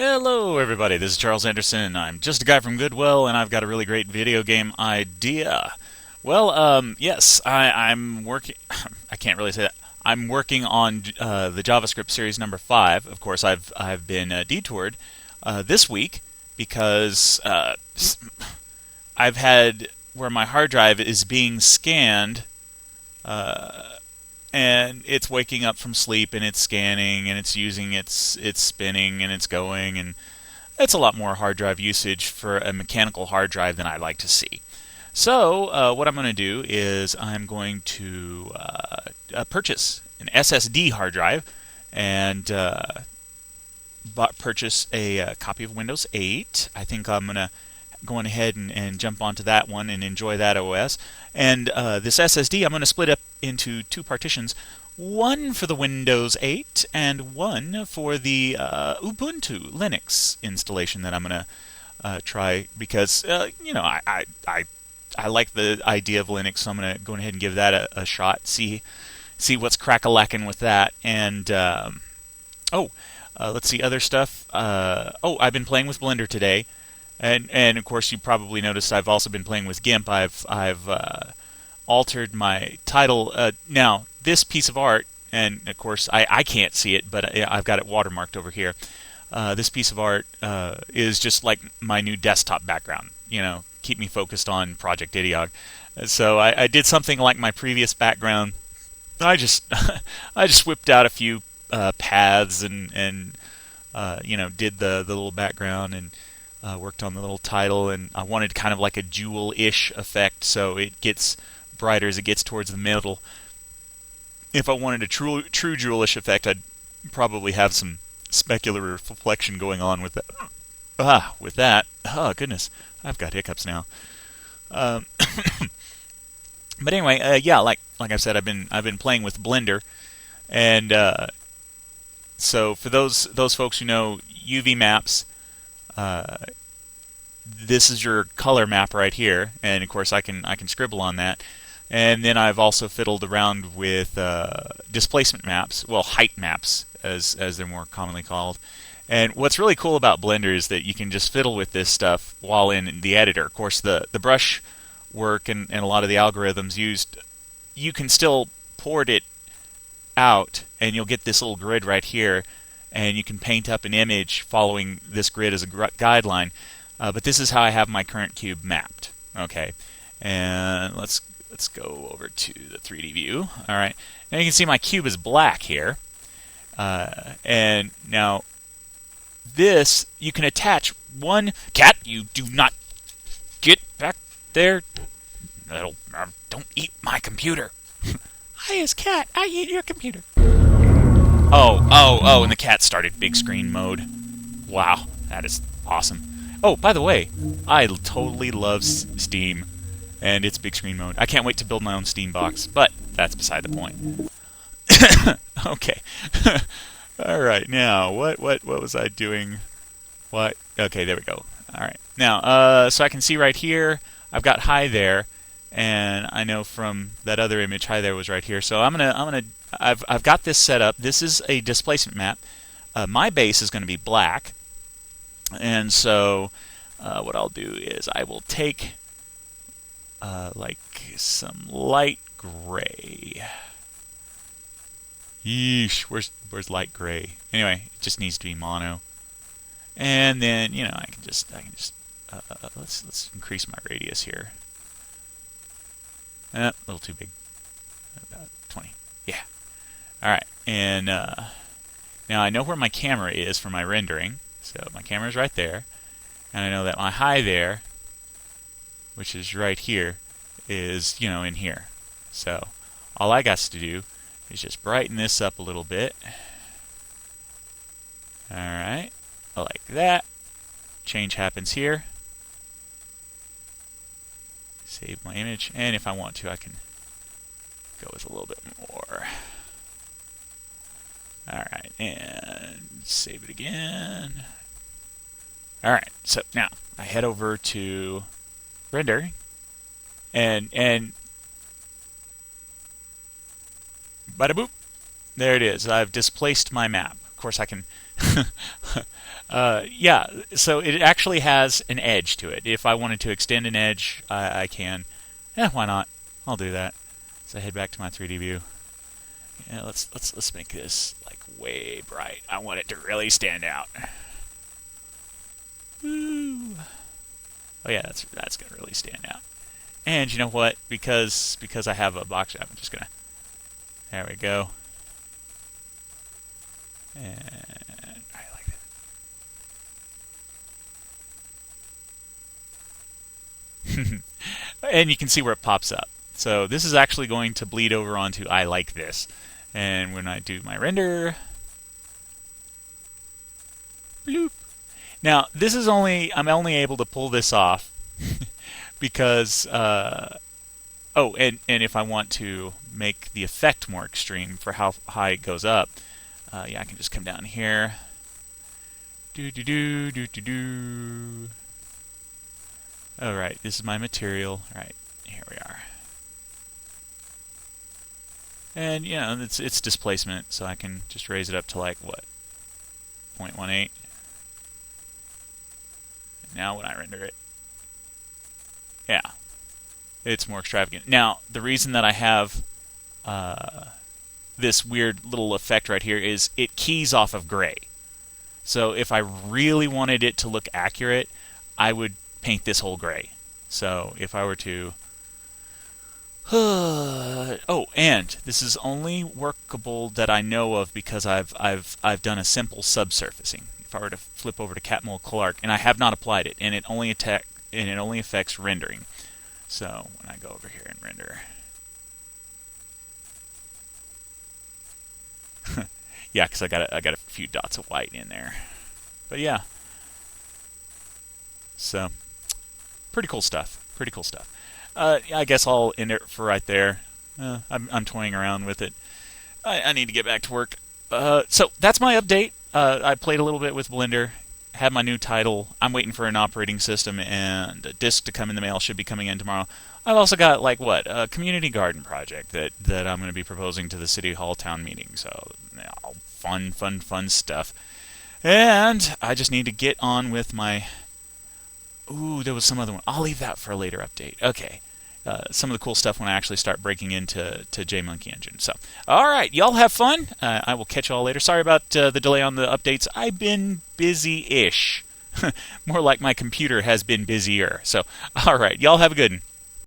Hello everybody, this is Charles Anderson. I'm just a guy from Goodwill and I've got a really great video game idea. Yes, I'm working, I can't really say that. I'm working on the JavaScript series number 5. Of course, I've been detoured this week because I've had where my hard drive is being scanned and it's waking up from sleep and it's scanning and it's using it's spinning and it's going, and it's a lot more hard drive usage for a mechanical hard drive than I like to see. So what I'm going to do is I'm going to purchase an SSD hard drive and purchase a copy of Windows 8. I think I'm going to go on ahead and jump onto that one and enjoy that OS. And this SSD I'm going to split up into two partitions, one for the Windows 8 and one for the Ubuntu Linux installation that I'm going to try because I like the idea of Linux, so I'm going to go ahead and give that a shot. See what's crack-a-lackin' with that. And let's see other stuff. I've been playing with Blender today. And of course you probably noticed I've also been playing with GIMP. I've altered my title. Now this piece of art, and of course I can't see it, but I've got it watermarked over here. This piece of art is just like my new desktop background. Keep me focused on Project Idiog. So I did something like my previous background. I just I just whipped out a few paths and did the little background and worked on the little title, and I wanted kind of like a jewel-ish effect, so it gets brighter as it gets towards the middle. If I wanted a true jewel-ish effect, I'd probably have some specular reflection going on with that. With that. Oh goodness, I've got hiccups now. But anyway, like I've said, I've been playing with Blender, and so for those folks who know UV maps. This is your color map right here, and of course I can scribble on that. And then I've also fiddled around with displacement maps, well, height maps as they're more commonly called. And what's really cool about Blender is that you can just fiddle with this stuff while in the editor. Of course, the brush work and a lot of the algorithms used, you can still port it out, and you'll get this little grid right here. And you can paint up an image following this grid as a guideline. But this is how I have my current cube mapped. Okay, and let's go over to the 3D view. All right, now you can see my cube is black here. And now this, you can attach one cat. You do not get back there. Don't eat my computer. I is cat. I eat your computer. Oh, and the cat started big screen mode. Wow, that is awesome. Oh, by the way, I totally love Steam and its big screen mode. I can't wait to build my own Steam box, but that's beside the point. Okay. All right, now, what was I doing? What? Okay, there we go. All right. Now, so I can see right here, I've got hi there, and I know from that other image, hi there was right here. So I've got this set up. This is a displacement map. My base is going to be black, and so what I'll do is I will take like some light gray. Yeesh, where's light gray? Anyway, it just needs to be mono, and then I can just let's increase my radius here. A little too big. About 20. Yeah. All right, and now I know where my camera is for my rendering. So my camera's right there, and I know that my hi there, which is right here, is in here. So all I got to do is just brighten this up a little bit. All right, like that. Change happens here. Save my image, and if I want to, I can go with a little bit more. Alright, and save it again. Alright, so now I head over to render, and bada boop, there it is. I've displaced my map. Of course, I can Yeah, so it actually has an edge to it. If I wanted to extend an edge, I can. Yeah, why not? I'll do that. So I head back to my 3D view. Yeah, let's make this like way bright. I want it to really stand out. Woo. Oh yeah, that's gonna really stand out. And you know what? Because I have a box, I'm just gonna. There we go. And I like that. And you can see where it pops up. So this is actually going to bleed over onto I like this. And when I do my render, bloop. Now this is I'm only able to pull this off because oh, and if I want to make the effect more extreme for how high it goes up, yeah, I can just come down here. Do do do do do do. All right, this is my material. All right, here we are. And you know, it's displacement, so I can just raise it up to like what, 0.18. And now when I render it, yeah, it's more extravagant. Now the reason that I have this weird little effect right here is it keys off of gray. So if I really wanted it to look accurate, I would paint this whole gray. So if I were to oh, and this is only workable that I know of because I've done a simple subsurfacing. If I were to flip over to Catmull Clark, and I have not applied it, and it only affects rendering. So when I go over here and render, yeah, because I got a few dots of white in there. But yeah, so pretty cool stuff. Pretty cool stuff. I guess I'll end it for right there. I'm toying around with it. I need to get back to work. So that's my update. I played a little bit with Blender, had my new title. I'm waiting for an operating system and a disc to come in the mail. Should be coming in tomorrow. I've also got like a community garden project that I'm going to be proposing to the City Hall town meeting. So fun stuff. And I just need to get on with my. Ooh, there was some other one. I'll leave that for a later update. Okay. Some of the cool stuff when I actually start breaking into JMonkey Engine. So, all right, y'all have fun. I will catch y'all later. Sorry about the delay on the updates. I've been busy-ish. More like my computer has been busier. So, all right, y'all have a good one.